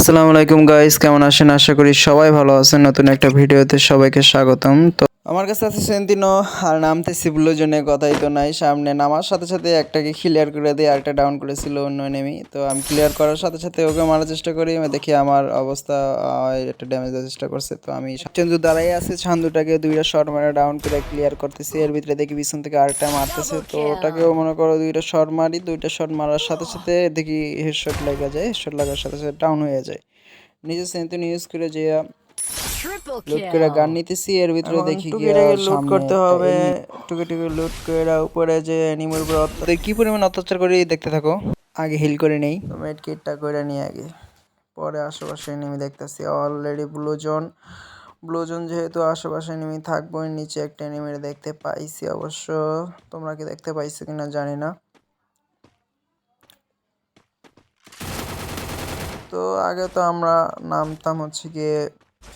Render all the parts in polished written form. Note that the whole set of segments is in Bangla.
আসসালামু আলাইকুম গাইস, কেমন আছেন? আশা করি সবাই ভালো আছেন। নতুন একটা ভিডিওতে সবাইকে স্বাগতম। তো আমার কাছে আছে সেন্তিনো আর নামতেছি ব্লু জোনে, কথাই তো নাই। সামনে নামার সাথে সাথে একটাকে ক্লিয়ার করে দিয়ে আরেকটা ডাউন করেছিল অন্য এনিমি। তো আমি ক্লিয়ার করার সাথে সাথে ওকে মারার চেষ্টা করি, দেখি আমার অবস্থা একটা ড্যামেজ দেওয়ার চেষ্টা করছে। তো আমি চান্দু দাঁড়াই আছে, চান্দুটাকে দুইটা শট মারা ডাউন করে ক্লিয়ার করতেছি। এর ভিতরে দেখি পিছন থেকে আরেকটা মারতেছে, তো ওটাকেও মনে করো দুইটা শট মারি। দুইটা শট মারার সাথে সাথে দেখি হেডশট লাগা যায়, হেডশট লাগার সাথে সাথে ডাউন হয়ে যায়। নিজে সেন্তুনি ইউজ করে যে লুট করে গান নিতেছি। এর ভিতরে দেখি টুকিটাকে লুট করতে হবে, টুকিটাকে লুট করে উপরে যে এনিমির উপর কি পরিমাণ অত্যাচার করি দেখতে থাকো। আগে হিল করে নেই, মেড কিটটা করে নিই আগে, পরে আশেপাশে এনিমি দেখতেছি। অলরেডি ব্লু জোন যেহেতু আশেপাশে এনিমি থাকবোই। নিচে একটা এনিমি দেখতে পাইছি, অবশ্য তোমরা কি দেখতে পাইছো কিনা জানি না। তো আগে তো আমরা নামতাম হচ্ছে গিয়ে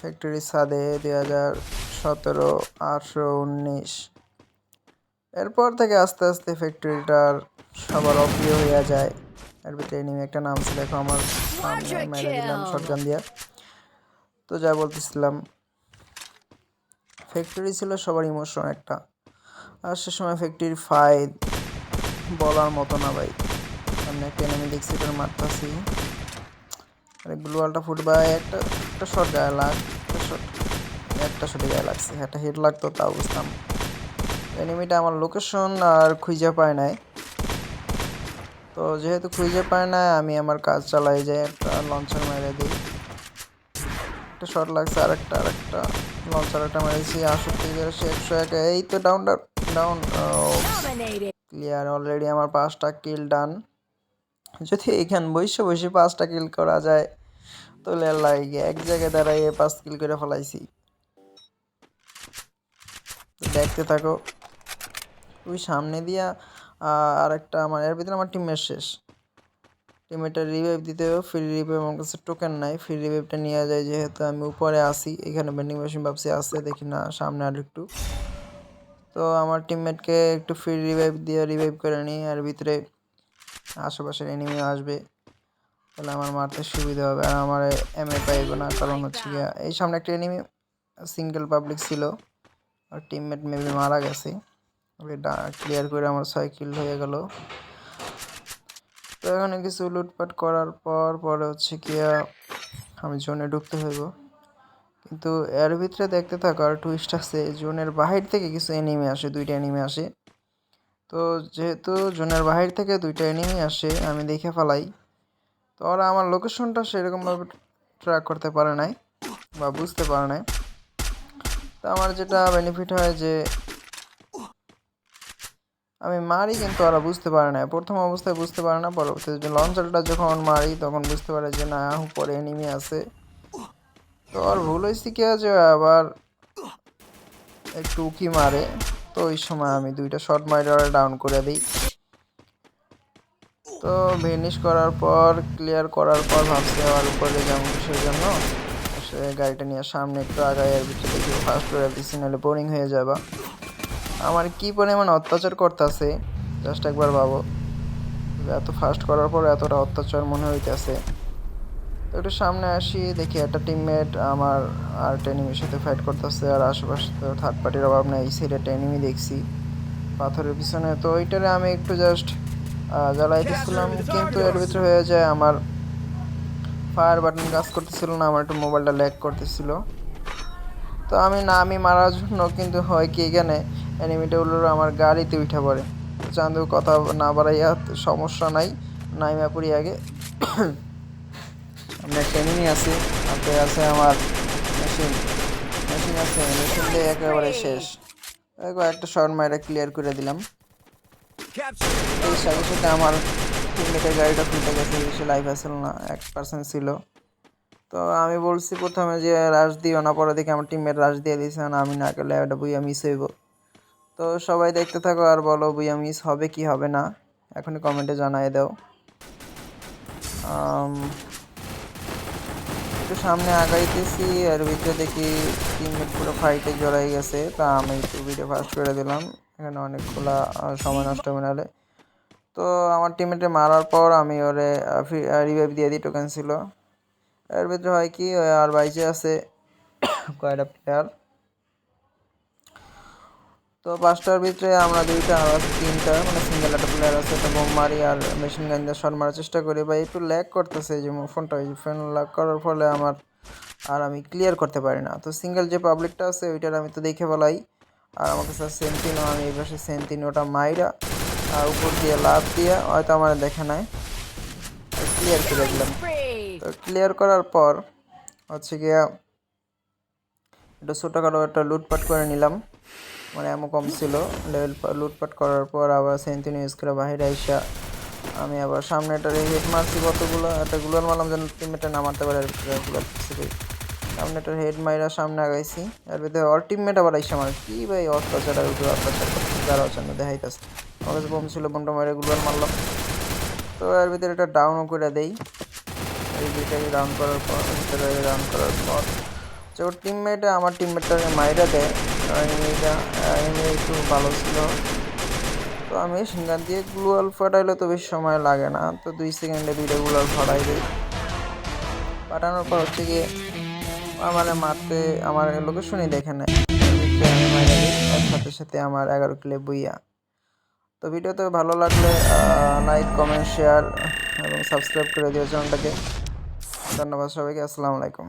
ফ্যাক্টরি ছাদে 2017, 18, 19। এরপর থেকে আস্তে আস্তে ফ্যাক্টরিটার সবার অপ্রিয় হয়ে যায়। এর ভিতরে এনিমি একটা নাম ছিল, দেখো আমার সামনে মেরে দিলাম শটগান দিয়ে। তো যা বলতেছিলাম, ফ্যাক্টরি ছিল সবার ইমোশন একটা। আর সে সময় ফ্যাক্টরি ফাইট বলার মতো না ভাই। সামনে একটা এনিমি দেখছি, এটা মারতাছি। ব্লু ওয়ালটা ফুটবা, একটা শট গায়ে লাগ, একটা শটে গায়ে লাগছে। একটা হিট লাগতো তাও বুঝতাম। এনিমিটা আমার লোকেশন আর খুঁজে পায় নাই। তো যেহেতু খুঁজে পায় না, আমি আমার কাজ চালাই, যে একটা লঞ্চার মেরে দিই। একটা শট লাগছে, আরেকটা লঞ্চার একটা মেরেছি। 68, 101। এই তো ডাউন ক্লিয়ার। অলরেডি আমার 5টা কিল ডান। যদি এখান বসে বসে 5টা কিল করা যায় তাহলে লাগে এক জায়গায় দাঁড়াইয়ে 5 কিল করে ফেলাইছি। দেখতে থাকো। ওই সামনে দিয়া আরেকটা আমার, এর ভিতরে আমার টিমমেট শেষ। টিমমেটের রিভাইভ দিতে হবে, ফ্রি রিভাইভ আমার কাছে টোকেন নাই। ফ্রি রিভাইভটা নিয়ে যায়, যেহেতু আমি উপরে আসি। এখানে ভেন্ডিং মেশিন ভাবছি আছে, দেখি না সামনে আর একটু। তো আমার টিমমেটকে একটু ফ্রি রিভাইভ দিয়ে রিভাইভ করে নিই। আর ভিতরে আশেপাশের এনিমি আসবে, তাহলে আমার মারতে সুবিধা হবে। আর আমার এমএ পাইব না, কারণ হচ্ছে গিয়া এই সামনে একটা এনিমি সিঙ্গেল পাবলিক ছিল, আর টিমমেট মেবি মারা গেছে। ক্লিয়ার করে আমার 6 কিল হয়ে গেল। তো এখানে কিছু লুটপাট করার পরে হচ্ছে গিয়া আমি জোনে ঢুকতে হইব। কিন্তু এর ভিতরে দেখতে থাকো, আর টুইস্ট আছে, জোনের বাহির থেকে কিছু এনিমি আসে, 2টা এনিমি আসে। তো যেহেতু জোনের বাহির থেকে 2টা এনিমি আসে, আমি দেখে ফেলাই। তো ওরা আমার লোকেশনটা সেরকমভাবে ট্র্যাক করতে পারে নাই বা বুঝতে পারে নাই। তো আমার যেটা বেনিফিট হয় যে আমি মারি, কিন্তু ওরা বুঝতে পারে না। প্রথম অবস্থায় বুঝতে পারে না, পরবর্তীতে লঞ্চারটা যখন মারি তখন বুঝতে পারে যে না, উপরে এনিমি আছে। তো আর ভুল হয়েছে কি যে আবার একটু উকি মারে। তো ওই সময় আমি 2টা শট মারি ওরা ডাউন করে দিই। তো ভেনিশ করার পর, ক্লিয়ার করার পর ভাবছি আমার উপরে যেমন, সেই জন্য সে গাড়িটা নিয়ে সামনে একটু আগায়। এর ভিতরে দেখি ফাস্ট করে দিচ্ছি, নাহলে বোরিং হয়ে যাবা। আমার কি পরিমাণ অত্যাচার করতেছে জাস্ট একবার ভাবো। এত ফাস্ট করার পর এতটা অত্যাচার মনে হইতেছে। তো একটু সামনে আসি, দেখি একটা টিমমেট আমার আর একটা এনিমির সাথে ফাইট করতেছে। আর আশেপাশে তো থার্ড পার্টির অভাব নেই। এই সাইডে একটা এনিমি দেখছি পাথরের পিছনে, তো ওইটারে আমি একটু জাস্ট জ্বালাই দিচ্ছিলাম। কিন্তু এর ভিতরে হয়ে যায় আমার ফায়ার বাটন কাজ করতেছিল না, আমার একটু মোবাইলটা ল্যাগ করতেছিল। তো আমি মারার জন্য, কিন্তু হয় কি এখানে এনিমিটা হলো আমার গাড়িতে উঠে পড়ে। চান্দু কথা না বাড়াইয়া, সমস্যা নাই, নাইমা পড়ি আগে। আমরা একটা এনিমি আছে, হাতে আছে আমার মেশিন আছে, মেশিন দিয়ে একেবারে শেষ। একটা শর্ট মাইরা ক্লিয়ার করে দিলাম। এই সাথে সাথে আমার টিমমেটের গাড়িটা ফুটে গেছে, বেশি লাইফ আসল না, 1% ছিল। তো আমি বলছি প্রথমে যে রাশ দিও না, পরে দেখি আমার টিমমেট রাশ দিয়ে দিয়েছে। না, আমি না গেলে একটা বুইয়া মিস হইব। তো সবাই দেখতে থাকো আর বলো বুইয়া মিস হবে কি হবে না, এখনই কমেন্টে জানাই দাও। একটু সামনে আগাইতেছি, আর ভিতরে দেখি টিমমেট পুরো ফাইটে জড়াই গেছে। তা আমি একটু ভিডিও ফাস্ট করে দিলাম, এখানে অনেকগুলা সময় নষ্ট হবে নাহলে। তো আমার টিমমেটে মারার পর আমি ওরে রিভাইভ দিয়ে দিই, টোকেন ছিল। এর ভিতরে হয় কি আর বাইচে আছে কয়টা প্লেয়ার, তো 5টার ভিতরে আমরা 2টা আর আছে 3টা, মানে সিঙ্গেল একটা প্লেয়ার আছে, তো বোম মারি আর মেশিন গান দিয়ে শট মারার চেষ্টা করি। ভাই একটু ল্যাগ করতেছে এই যে ফোনটা, এই ফোন ল্যাগ করার ফলে আমি ক্লিয়ার করতে পারি না। তো সিঙ্গেল যে পাবলিকটা আছে ওইটার আমি তো দেখে বলাই, আর আমার কাছে সেন্টিনো, আমি এই পাশে সেন্টিনোটা মাইরা আর উপর দিয়ে লাভ দিয়ে হয়তো আমার দেখে নাই, ক্লিয়ার করে দিলাম। তো ক্লিয়ার করার পর হচ্ছে গিয়া একটু ছোটোখাটো একটা লুটপাট করে নিলাম, মানে এমন কম ছিল। লেভেল লুটপাট করার পর আবার সেন্টিনো ইউজ করে বাহিরে আইসা আমি আবার সামনে একটা হেড মারছি, কতগুলো একটা গুলার মারলাম যেন টিমমেটটা না মারতে পারে, গুলার সামনে একটা হেড মাইরা সামনে আগাইছি। এর ভিতরে ওর টিমমেট আবার আইসা আমার কি ভাই অত্যাচারের উপরে অত্যাচার করতে যারা জন্য দেখাইতেছে। আমার কাছে বোম ছিল, বোমটা মারে গুলার মারলাম। তো এর ভিতরে একটা ডাউনও করে দেই, এই দুইটাকে ডাউন করার পর ডাউন করার পর যে ওর টিমমেটে আমার টিমমেটটাকে মাইরা দেয়, এনিমিটা এনিমি একটু ভালো ছিল। তো আমি সিঙ্গার দিয়ে গ্লুয়াল ফাটাইলে তো বেশি সময় লাগে না, তো 2 সেকেন্ডে 2টা গ্লুয়াল ফাটাই দিই। ফাটানোর পর হচ্ছে গিয়ে আমার মারতে আমার লোকেশনই দেখে নেয়, আমি মাইরা দিই, তার সাথে সাথে আমার 11 কিলে বুইয়া। তো ভিডিওতে ভালো লাগলে লাইক কমেন্ট শেয়ার এবং সাবস্ক্রাইব করে দিও চ্যানেলটাকে। ধন্যবাদ সবাইকে, আসসালামু আলাইকুম।